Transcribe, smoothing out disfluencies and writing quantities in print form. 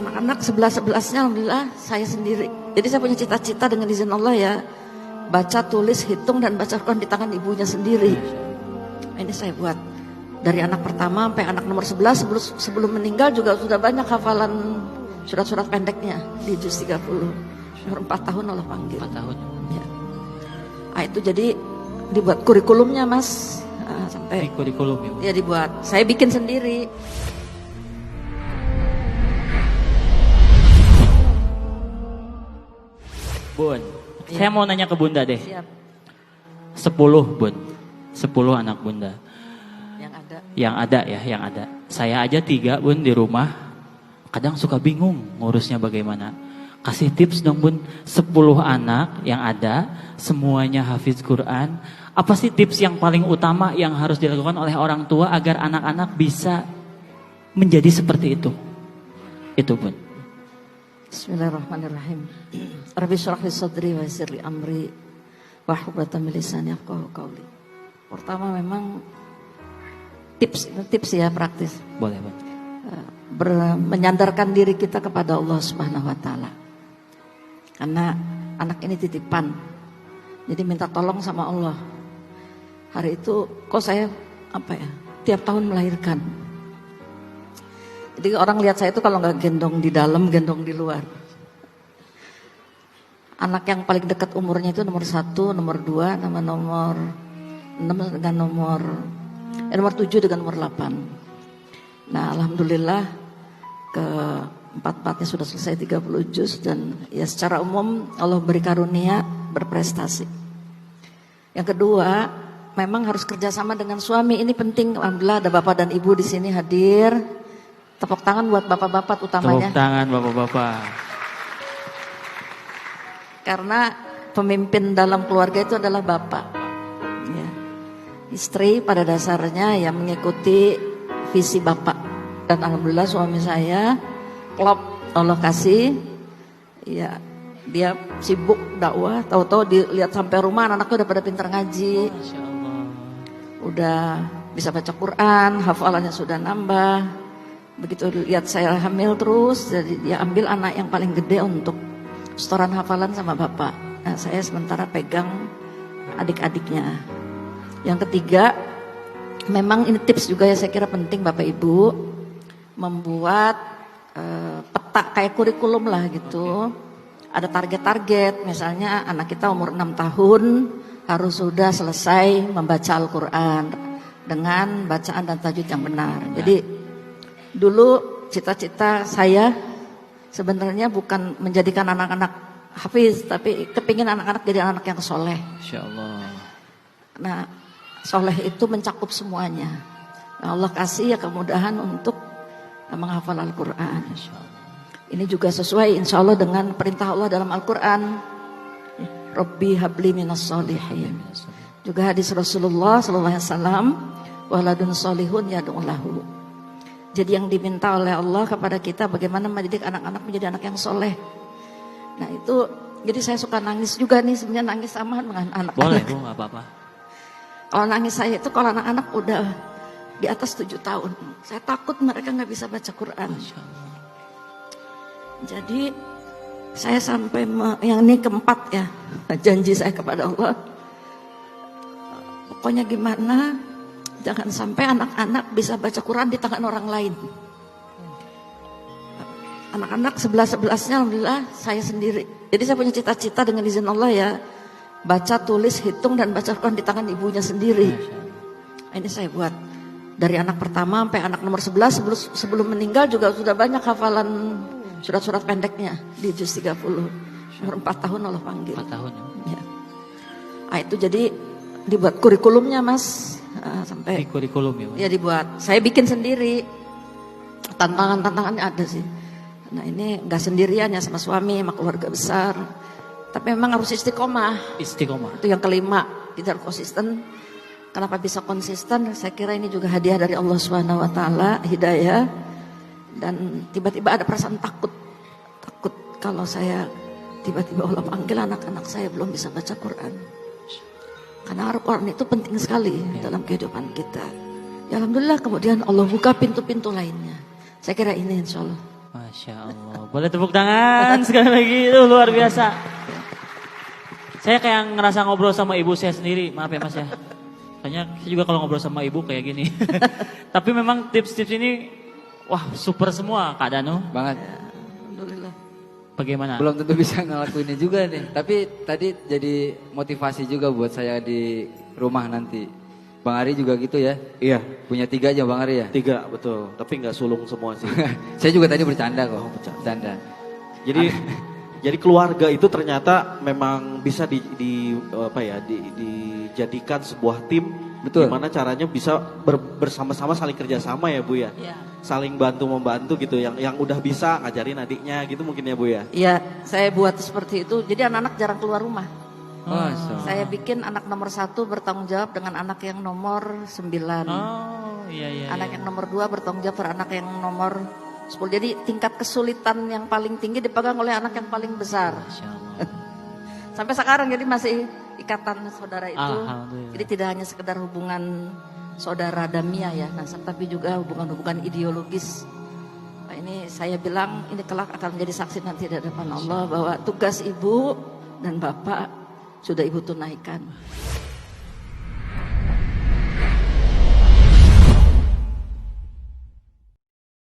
Anak-anak 11-11-nya alhamdulillah saya sendiri. Jadi saya punya cita-cita dengan izin Allah ya, baca, tulis, hitung dan baca Quran di tangan ibunya sendiri. Ini saya buat dari anak pertama sampai anak nomor 11 sebelum meninggal juga sudah banyak hafalan surat-surat pendeknya di juz 30. Umur 4 tahun Allah panggil. 4 tahun. Ya. Nah, itu jadi dibuat kurikulumnya Mas. Sampai kurikulum ya, Bu? Ya dibuat. Saya bikin sendiri. Bun, Ya. saya mau nanya ke Bunda deh. Siap. 10 Bun, 10 anak Bunda. Yang ada. Saya aja 3 Bun di rumah. Kadang suka bingung ngurusnya bagaimana. Kasih tips dong Bun, 10 anak yang ada, semuanya hafiz Quran. Apa sih tips yang paling utama yang harus dilakukan oleh orang tua agar anak-anak bisa menjadi seperti itu? Itu Bun. Bismillahirrahmanirrahim. Rabbi shrah li sadri wa yassir li amri wahlul min lisani yafqahu qawli. Pertama memang tips ya praktis. Boleh Bun. Menyandarkan diri kita kepada Allah Subhanahu wa taala. Karena anak ini titipan. Jadi minta tolong sama Allah. Hari itu kok saya tiap tahun melahirkan. Jadi orang lihat saya itu kalau nggak gendong di dalam, gendong di luar. Anak yang paling dekat umurnya itu nomor 1, nomor 2, nama nomor 6 dengan nomor 7 dengan nomor 8. Nah alhamdulillah ke-4-4-nya sudah selesai 30 juz dan ya secara umum Allah beri karunia berprestasi. Yang kedua, memang harus kerjasama dengan suami, ini penting. Alhamdulillah ada bapak dan ibu di sini hadir. Tepuk tangan buat bapak-bapak utamanya. Tepuk tangan bapak-bapak. Karena pemimpin dalam keluarga itu adalah bapak. Ya. Istri pada dasarnya yang mengikuti visi bapak. Dan alhamdulillah suami saya klop Allah kasih. Ya, dia sibuk dakwah, tahu-tahu dilihat sampai rumah anak-anaknya udah pada pintar ngaji. Masya Allah. Udah bisa baca Quran, hafalannya sudah nambah. Begitu lihat saya hamil terus, jadi dia ambil anak yang paling gede untuk setoran hafalan sama bapak. Nah, saya sementara pegang adik-adiknya. Yang ketiga, memang ini tips juga ya saya kira penting Bapak Ibu, membuat peta kayak kurikulum lah gitu. Ada target-target, misalnya anak kita umur 6 tahun harus sudah selesai membaca Al-Quran dengan bacaan dan tajwid yang benar. Jadi dulu cita-cita saya sebenarnya bukan menjadikan anak-anak hafiz, tapi kepingin anak-anak jadi anak yang soleh. Insya Allah. Nah, soleh itu mencakup semuanya. Nah, Allah kasih ya kemudahan untuk menghafal Al-Quran. Ini juga sesuai insya Allah dengan perintah Allah dalam Al-Quran. Rabbi habli minas solihin. Juga hadis Rasulullah SAW, waladun solihun yad'ulahu. Jadi yang diminta oleh Allah kepada kita bagaimana mendidik anak-anak menjadi anak yang soleh. Nah itu, jadi saya suka nangis juga nih, sebenarnya nangis sama dengan anak-anak. Boleh Bu, gak apa-apa. Kalau nangis saya itu kalau anak-anak udah di atas 7 tahun, saya takut mereka gak bisa baca Quran. Jadi saya sampai yang ini keempat ya, janji saya kepada Allah. Pokoknya gimana, jangan sampai anak-anak bisa baca Quran di tangan orang lain. Anak-anak 11-11-nya alhamdulillah saya sendiri. Jadi saya punya cita-cita dengan izin Allah ya, baca, tulis, hitung dan baca Quran di tangan ibunya sendiri. Ini saya buat dari anak pertama sampai anak nomor 11 sebelum meninggal juga sudah banyak hafalan surat-surat pendeknya di juz 30. Umur 4 tahun Allah panggil. 4 tahun ya. Nah, itu jadi dibuat kurikulumnya Mas. Sampai kurikulum ya, Bu? Ya dibuat. Saya bikin sendiri. Tantangannya ada sih. Nah ini nggak sendirian ya, sama suami, sama keluarga besar. Tapi memang harus istiqomah. Istiqomah. Itu yang kelima, kita harus konsisten. Kenapa bisa konsisten? Saya kira ini juga hadiah dari Allah Subhanahu Wa Taala, hidayah. Dan tiba-tiba ada perasaan takut kalau saya tiba-tiba Allah panggil anak-anak saya belum bisa baca Quran. Karena Al-Quran itu penting sekali dalam kehidupan kita. Ya Alhamdulillah kemudian Allah buka pintu-pintu lainnya. Saya kira ini insya Allah. Masya Allah. Boleh tepuk tangan sekali lagi, itu luar biasa. Saya kayak ngerasa ngobrol sama ibu saya sendiri, maaf ya Mas ya. Soalnya saya juga kalau ngobrol sama ibu kayak gini. Tapi memang tips-tips ini, wah super semua Kak Danu. Banget. Alhamdulillah. Bagaimana? Belum tentu bisa ngelakuinnya juga nih. Tapi tadi jadi motivasi juga buat saya di rumah nanti. Bang Ari juga gitu ya? Iya, Punya 3 aja Bang Ari ya? 3 betul. Tapi nggak sulung semua sih. Saya juga tadi bercanda kok. Oh, bercanda. Bercanda. Jadi jadi keluarga itu ternyata memang bisa dijadikan sebuah tim. Betul. Gimana caranya bisa bersama-sama saling kerjasama ya Bu ya. Ya. Saling bantu membantu gitu. Yang udah bisa ngajarin adiknya gitu mungkin ya Bu ya. Iya, saya buat seperti itu. Jadi anak-anak jarang keluar rumah. Masa. Saya bikin anak nomor 1 bertanggung jawab dengan anak yang nomor 9. Oh iya. Anak yang nomor 2 bertanggung jawab pada anak yang nomor 10. Jadi tingkat kesulitan yang paling tinggi dipegang oleh anak yang paling besar. Masya Allah. Sampai sekarang jadi masih ikatan saudara itu. Alhamdulillah. Jadi tidak hanya sekedar hubungan saudara damia ya, nah, tapi juga hubungan-hubungan ideologis. Nah, ini saya bilang ini kelak akan menjadi saksi nanti di hadapan Allah bahwa tugas ibu dan bapak sudah ibu tunaikan.